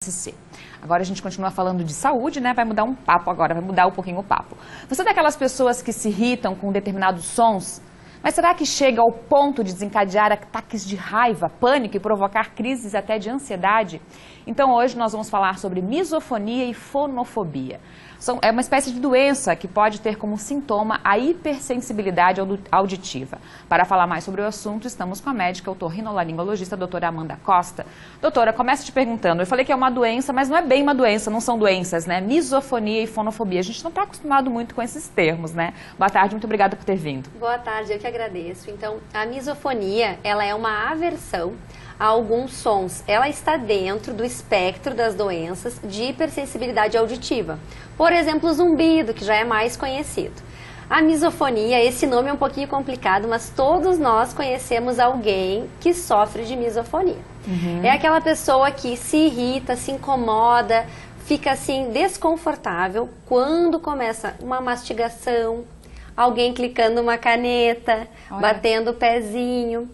SC. Agora a gente continua falando de saúde, né? Vai mudar um papo agora, vai mudar um pouquinho o papo. Você é daquelas pessoas que se irritam com determinados sons? Mas será que chega ao ponto de desencadear ataques de raiva, pânico e provocar crises até de ansiedade? Então hoje nós vamos falar sobre misofonia e fonofobia. É uma espécie de doença que pode ter como sintoma a hipersensibilidade auditiva. Para falar mais sobre o assunto, estamos com a médica otorrinolaringologista, doutora Amanda Costa. Doutora, começo te perguntando, eu falei que é uma doença, mas não é bem uma doença, não são doenças, né? Misofonia e fonofobia, a gente não está acostumado muito com esses termos, né? Boa tarde, muito obrigada por ter vindo. Boa tarde, eu que agradeço. Então, a misofonia, ela é uma aversão a alguns sons. Ela está dentro do espectro das doenças de hipersensibilidade auditiva. Por exemplo, o zumbido, que já é mais conhecido. A misofonia, esse nome é um pouquinho complicado, mas todos nós conhecemos alguém que sofre de misofonia. É aquela pessoa que se irrita, se incomoda, fica assim desconfortável quando começa uma mastigação, alguém clicando uma caneta, batendo o pezinho.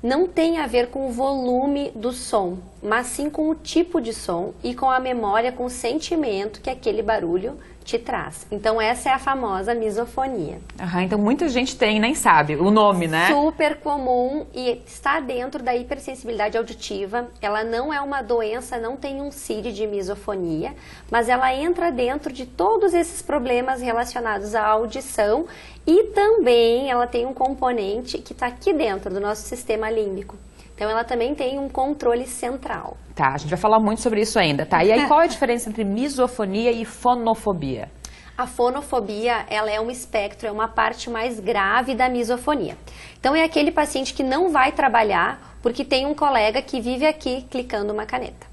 Não tem a ver com o volume do som, mas sim com o tipo de som e com a memória, com o sentimento que aquele barulho te traz. Então essa é a famosa misofonia. Então muita gente tem, nem sabe o nome, né? Super comum e está dentro da hipersensibilidade auditiva. Ela não é uma doença, não tem um CID de misofonia, mas ela entra dentro de todos esses problemas relacionados à audição e também ela tem um componente que está aqui dentro do nosso sistema límbico. Então ela também tem um controle central. Tá, a gente vai falar muito sobre isso ainda, tá? E aí qual é a diferença entre misofonia e fonofobia? A fonofobia, ela é um espectro, é uma parte mais grave da misofonia. Então é aquele paciente que não vai trabalhar porque tem um colega que vive aqui clicando uma caneta.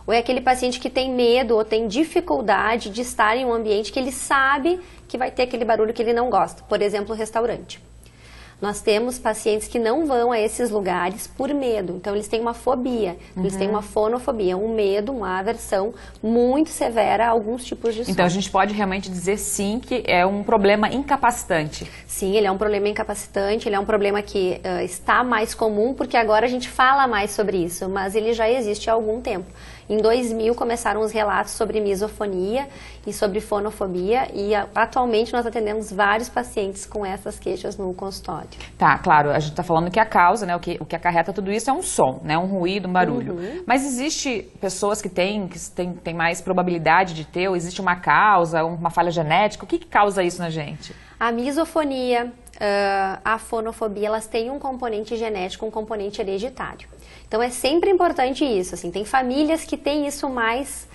Ou é aquele paciente que tem medo ou tem dificuldade de estar em um ambiente que ele sabe que vai ter aquele barulho que ele não gosta. Por exemplo, o restaurante. Nós temos pacientes que não vão a esses lugares por medo, então eles têm uma fobia, eles têm uma fonofobia, um medo, uma aversão muito severa a alguns tipos de som. Então a gente pode realmente dizer sim que é um problema incapacitante. Sim, ele é um problema incapacitante, ele é um problema que está mais comum porque agora a gente fala mais sobre isso, mas ele já existe há algum tempo. Em 2000 começaram os relatos sobre misofonia e sobre fonofobia e atualmente nós atendemos vários pacientes com essas queixas no consultório. Tá, claro, a gente está falando que a causa, né, o que acarreta tudo isso é um som, né, um ruído, um barulho. Mas existe pessoas que têm mais probabilidade de ter, ou existe uma causa, uma falha genética? O que causa isso na gente? A misofonia, a fonofobia, elas têm um componente genético, um componente hereditário. Então é sempre importante isso, assim, tem famílias que têm isso mais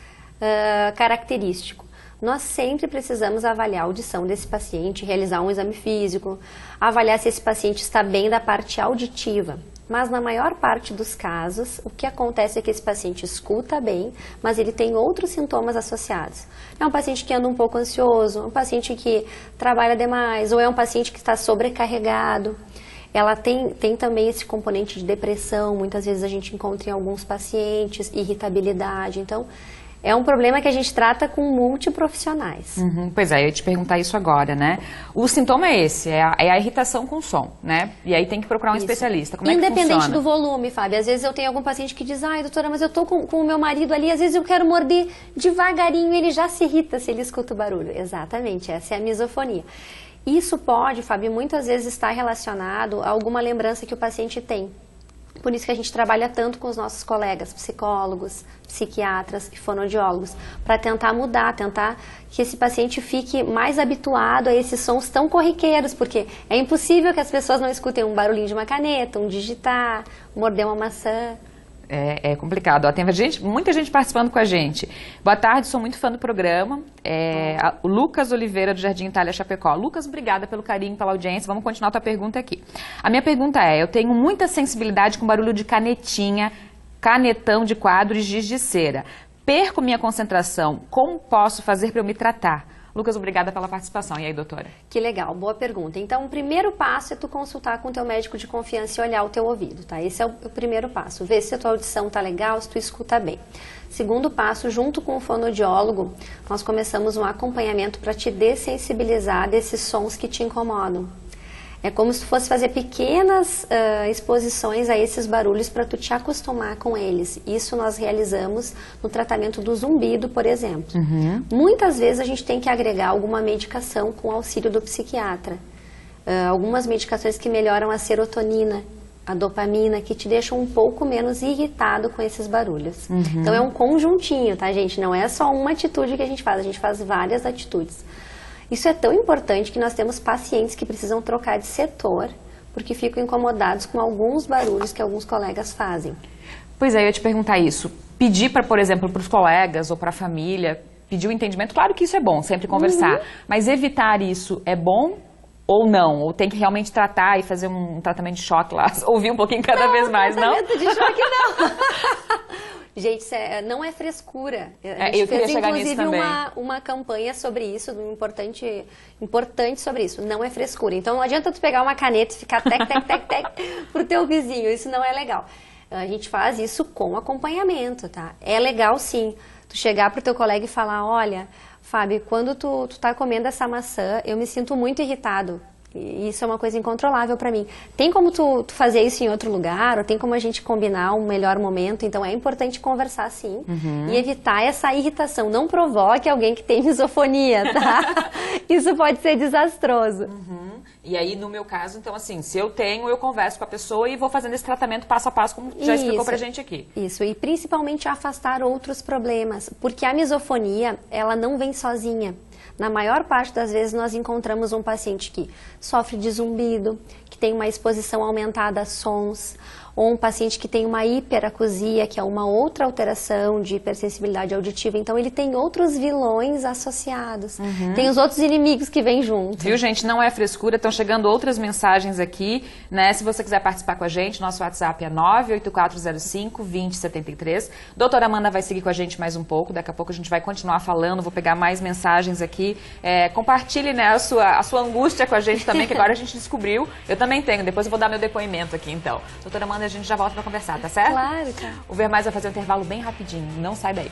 característico. Nós sempre precisamos avaliar a audição desse paciente, realizar um exame físico, avaliar se esse paciente está bem da parte auditiva. Mas na maior parte dos casos, o que acontece é que esse paciente escuta bem, mas ele tem outros sintomas associados. É um paciente que anda um pouco ansioso, um paciente que trabalha demais, ou é um paciente que está sobrecarregado. Ela tem também esse componente de depressão, muitas vezes a gente encontra em alguns pacientes, irritabilidade. Então, é um problema que a gente trata com multiprofissionais. Pois é, eu ia te perguntar isso agora, né? O sintoma é esse, é a irritação com som, né? E aí tem que procurar um especialista. Como é que funciona? Independente do volume, Fábio. Às vezes eu tenho algum paciente que diz, ai, doutora, mas eu tô com o meu marido ali, às vezes eu quero morder devagarinho, ele já se irrita se ele escuta o barulho. Exatamente, essa é a misofonia. Isso pode, Fábio, muitas vezes estar relacionado a alguma lembrança que o paciente tem. Por isso que a gente trabalha tanto com os nossos colegas psicólogos, psiquiatras e fonoaudiólogos, para tentar mudar, tentar que esse paciente fique mais habituado a esses sons tão corriqueiros, porque é impossível que as pessoas não escutem um barulhinho de uma caneta, um digitar, morder uma maçã. É complicado. Ó, tem muita gente participando com a gente. Boa tarde, sou muito fã do programa. O Lucas Oliveira, do Jardim Itália Chapecó. Lucas, obrigada pelo carinho, pela audiência. Vamos continuar a tua pergunta aqui. A minha pergunta é, eu tenho muita sensibilidade com barulho de canetinha, canetão de quadro e giz de cera. Perco minha concentração. Como posso fazer para eu me tratar? Lucas, obrigada pela participação. E aí, doutora? Que legal, boa pergunta. Então, o primeiro passo é tu consultar com o teu médico de confiança e olhar o teu ouvido, tá? Esse é o primeiro passo, ver se a tua audição tá legal, se tu escuta bem. Segundo passo, junto com o fonoaudiólogo, nós começamos um acompanhamento para te dessensibilizar desses sons que te incomodam. É como se tu fosse fazer pequenas exposições a esses barulhos para tu te acostumar com eles. Isso nós realizamos no tratamento do zumbido, por exemplo. Muitas vezes a gente tem que agregar alguma medicação com auxílio do psiquiatra. Algumas medicações que melhoram a serotonina, a dopamina, que te deixam um pouco menos irritado com esses barulhos. Então é um conjuntinho, tá, gente? Não é só uma atitude que a gente faz várias atitudes. Isso é tão importante que nós temos pacientes que precisam trocar de setor porque ficam incomodados com alguns barulhos que alguns colegas fazem. Pois é, eu ia te perguntar isso. Pedir para, por exemplo, para os colegas ou para a família, pedir o entendimento, claro que isso é bom, sempre conversar, mas evitar isso é bom ou não? Ou tem que realmente tratar e fazer um tratamento de choque lá, ouvir um pouquinho cada vez mais, não? Tratamento de choque não! Gente, não é frescura. A gente fez, inclusive, uma campanha sobre isso, importante sobre isso. Não é frescura. Então, não adianta tu pegar uma caneta e ficar tec pro teu vizinho. Isso não é legal. A gente faz isso com acompanhamento, tá? É legal, sim, tu chegar pro teu colega e falar, olha, Fábio, quando tu tá comendo essa maçã, eu me sinto muito irritado. E isso é uma coisa incontrolável para mim. Tem como tu fazer isso em outro lugar? Ou tem como a gente combinar um melhor momento? Então é importante conversar, sim. E evitar essa irritação. Não provoque alguém que tem misofonia, tá? Isso pode ser desastroso. E aí, no meu caso, então assim, se eu tenho, eu converso com a pessoa e vou fazendo esse tratamento passo a passo, como já explicou pra gente aqui. Isso, e principalmente afastar outros problemas. Porque a misofonia, ela não vem sozinha. Na maior parte das vezes nós encontramos um paciente que sofre de zumbido, que tem uma exposição aumentada a sons, ou um paciente que tem uma hiperacusia, que é uma outra alteração de hipersensibilidade auditiva. Então ele tem outros vilões associados, tem os outros inimigos que vêm junto. Viu, gente? Não é frescura, estão chegando outras mensagens aqui, né? Se você quiser participar com a gente, nosso WhatsApp é 98405-2073. Doutora Amanda vai seguir com a gente mais um pouco, daqui a pouco a gente vai continuar falando, vou pegar mais mensagens aqui. Compartilhe, né, a sua angústia com a gente também, que agora a gente descobriu. Eu também tenho, depois eu vou dar meu depoimento aqui, então. Doutora Amanda, a gente já volta para conversar, tá certo? Claro, tá. O Ver Mais vai fazer um intervalo bem rapidinho, não sai daí.